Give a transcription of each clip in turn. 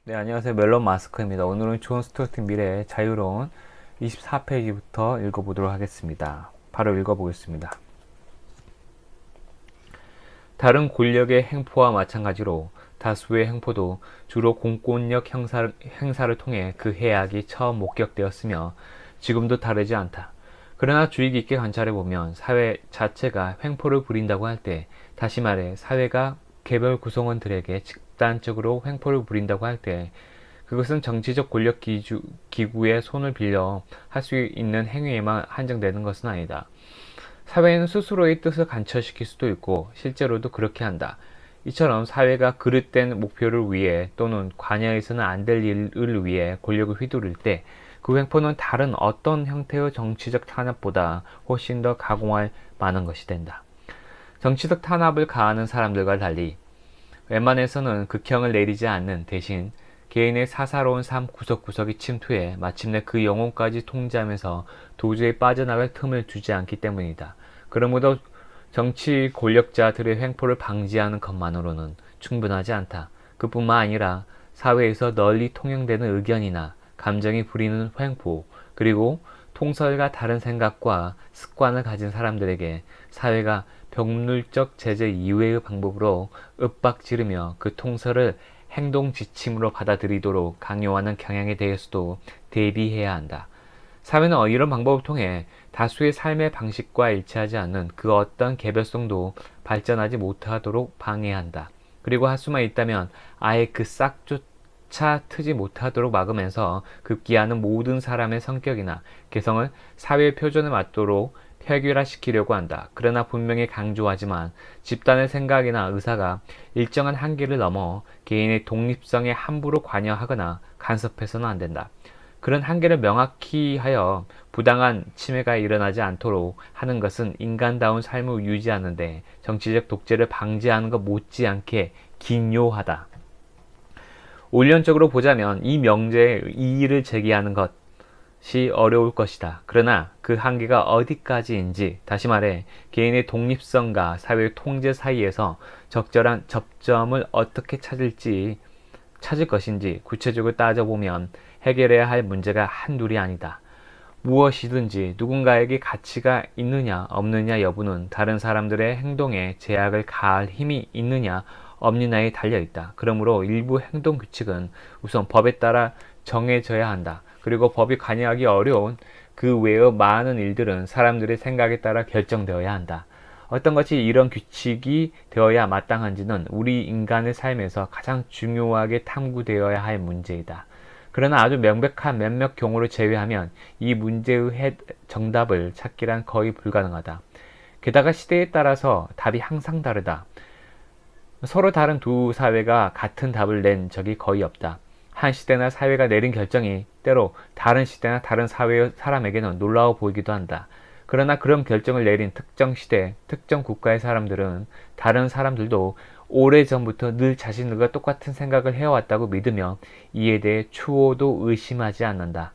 네, 안녕하세요. 멜론 마스크입니다. 오늘은 존 스튜어트 밀의 자유로운 24페이지부터 읽어보도록 하겠습니다. 바로 읽어보겠습니다. 다른 권력의 행포와 마찬가지로 다수의 행포도 주로 공권력 행사를 통해 그 해악이 처음 목격되었으며 지금도 다르지 않다. 그러나 주의 깊게 관찰해보면 사회 자체가 횡포를 부린다고 할 때, 다시 말해 사회가 개별 구성원들에게 집단적으로 횡포를 부린다고 할 때, 그것은 정치적 권력 기구의 손을 빌려 할 수 있는 행위에만 한정되는 것은 아니다. 사회는 스스로의 뜻을 관철시킬 수도 있고 실제로도 그렇게 한다. 이처럼 사회가 그릇된 목표를 위해 또는 관여해서는 안 될 일을 위해 권력을 휘두를 때 그 횡포는 다른 어떤 형태의 정치적 탄압보다 훨씬 더 가공할 만한 것이 된다. 정치적 탄압을 가하는 사람들과 달리 웬만해서는 극형을 내리지 않는 대신 개인의 사사로운 삶 구석구석이 침투해 마침내 그 영혼까지 통제하면서 도저히 빠져나갈 틈을 주지 않기 때문이다. 그러므로 정치 권력자들의 횡포를 방지하는 것만으로는 충분하지 않다. 그뿐만 아니라 사회에서 널리 통용되는 의견이나 감정이 부리는 횡포, 그리고 통설과 다른 생각과 습관을 가진 사람들에게 사회가 병률적 제재 이외의 방법으로 윽박지르며 그 통설을 행동 지침으로 받아들이도록 강요하는 경향에 대해서도 대비해야 한다. 사회는 이런 방법을 통해 다수의 삶의 방식과 일치하지 않는 그 어떤 개별성도 발전하지 못하도록 방해한다. 그리고 할 수만 있다면 아예 그 싹조차 트지 못하도록 막으면서 급기야는 모든 사람의 성격이나 개성을 사회의 표준에 맞도록 획일화시키려고 한다. 그러나 분명히 강조하지만 집단의 생각이나 의사가 일정한 한계를 넘어 개인의 독립성에 함부로 관여하거나 간섭해서는 안 된다. 그런 한계를 명확히 하여 부당한 침해가 일어나지 않도록 하는 것은 인간다운 삶을 유지하는 데 정치적 독재를 방지하는 것 못지않게 기요하다. 원론적으로 보자면 이 명제에 이의를 제기하는 것이 어려울 것이다. 그러나 그 한계가 어디까지인지, 다시 말해 개인의 독립성과 사회의 통제 사이에서 적절한 접점을 어떻게 찾을 것인지 구체적으로 따져보면 해결해야 할 문제가 한둘이 아니다. 무엇이든지 누군가에게 가치가 있느냐 없느냐 여부는 다른 사람들의 행동에 제약을 가할 힘이 있느냐 없느냐에 달려있다. 그러므로 일부 행동 규칙은 우선 법에 따라 정해져야 한다. 그리고 법이 관여하기 어려운 그 외의 많은 일들은 사람들의 생각에 따라 결정되어야 한다. 어떤 것이 이런 규칙이 되어야 마땅한지는 우리 인간의 삶에서 가장 중요하게 탐구되어야 할 문제이다. 그러나 아주 명백한 몇몇 경우를 제외하면 이 문제의 정답을 찾기란 거의 불가능하다. 게다가 시대에 따라서 답이 항상 다르다. 서로 다른 두 사회가 같은 답을 낸 적이 거의 없다. 한 시대나 사회가 내린 결정이 때로 다른 시대나 다른 사회의 사람에게는 놀라워 보이기도 한다. 그러나 그런 결정을 내린 특정 시대, 특정 국가의 사람들은 다른 사람들도 오래전부터 늘 자신들과 똑같은 생각을 해왔다고 믿으며 이에 대해 추호도 의심하지 않는다.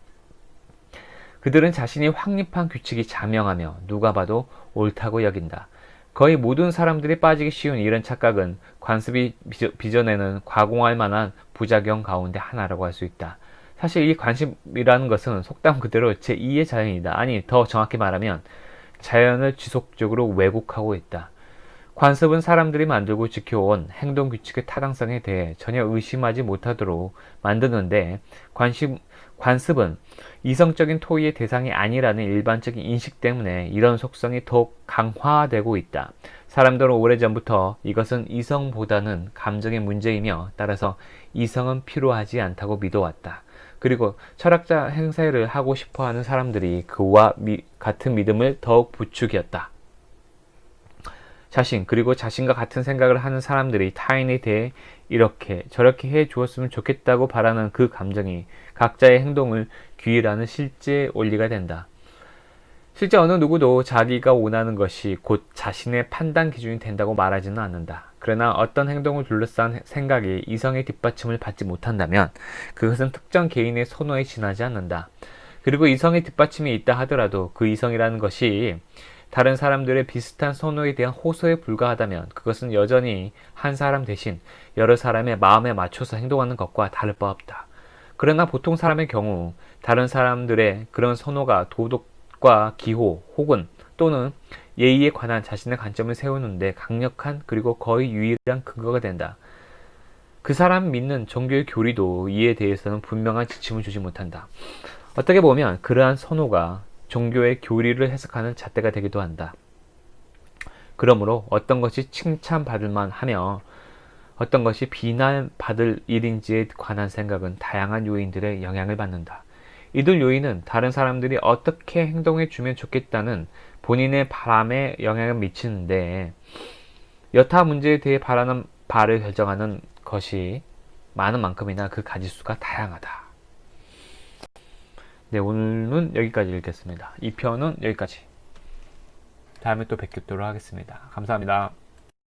그들은 자신이 확립한 규칙이 자명하며 누가 봐도 옳다고 여긴다. 거의 모든 사람들이 빠지기 쉬운 이런 착각은 관습이 빚어내는 과공할 만한 부작용 가운데 하나라고 할 수 있다. 사실 이 관심이라는 것은 속담 그대로 제2의 자연이다. 아니, 더 정확히 말하면 자연을 지속적으로 왜곡하고 있다. 관습은 사람들이 만들고 지켜온 행동 규칙의 타당성에 대해 전혀 의심하지 못하도록 만드는데, 관습은 이성적인 토의의 대상이 아니라는 일반적인 인식 때문에 이런 속성이 더욱 강화되고 있다. 사람들은 오래전부터 이것은 이성보다는 감정의 문제이며 따라서 이성은 필요하지 않다고 믿어왔다. 그리고 철학자 행세를 하고 싶어하는 사람들이 그와 같은 믿음을 더욱 부추겼다. 그리고 자신과 같은 생각을 하는 사람들이 타인에 대해 이렇게 저렇게 해 주었으면 좋겠다고 바라는 그 감정이 각자의 행동을 규율하는 실제 원리가 된다. 실제 어느 누구도 자기가 원하는 것이 곧 자신의 판단 기준이 된다고 말하지는 않는다. 그러나 어떤 행동을 둘러싼 생각이 이성의 뒷받침을 받지 못한다면 그것은 특정 개인의 선호에 지나지 않는다. 그리고 이성의 뒷받침이 있다 하더라도 그 이성이라는 것이 다른 사람들의 비슷한 선호에 대한 호소에 불과하다면 그것은 여전히 한 사람 대신 여러 사람의 마음에 맞춰서 행동하는 것과 다를 바 없다. 그러나 보통 사람의 경우 다른 사람들의 그런 선호가 도덕과 기호 혹은 또는 예의에 관한 자신의 관점을 세우는데 강력한 그리고 거의 유일한 근거가 된다. 그 사람 믿는 종교의 교리도 이에 대해서는 분명한 지침을 주지 못한다. 어떻게 보면 그러한 선호가 종교의 교리를 해석하는 잣대가 되기도 한다. 그러므로 어떤 것이 칭찬받을 만하며 어떤 것이 비난받을 일인지에 관한 생각은 다양한 요인들의 영향을 받는다. 이들 요인은 다른 사람들이 어떻게 행동해 주면 좋겠다는 본인의 바람에 영향을 미치는데 여타 문제에 대해 바라는 바를 결정하는 것이 많은 만큼이나 그 가지수가 다양하다. 네, 오늘은 여기까지 읽겠습니다. 이 편은 여기까지. 다음에 또 뵙도록 하겠습니다. 감사합니다.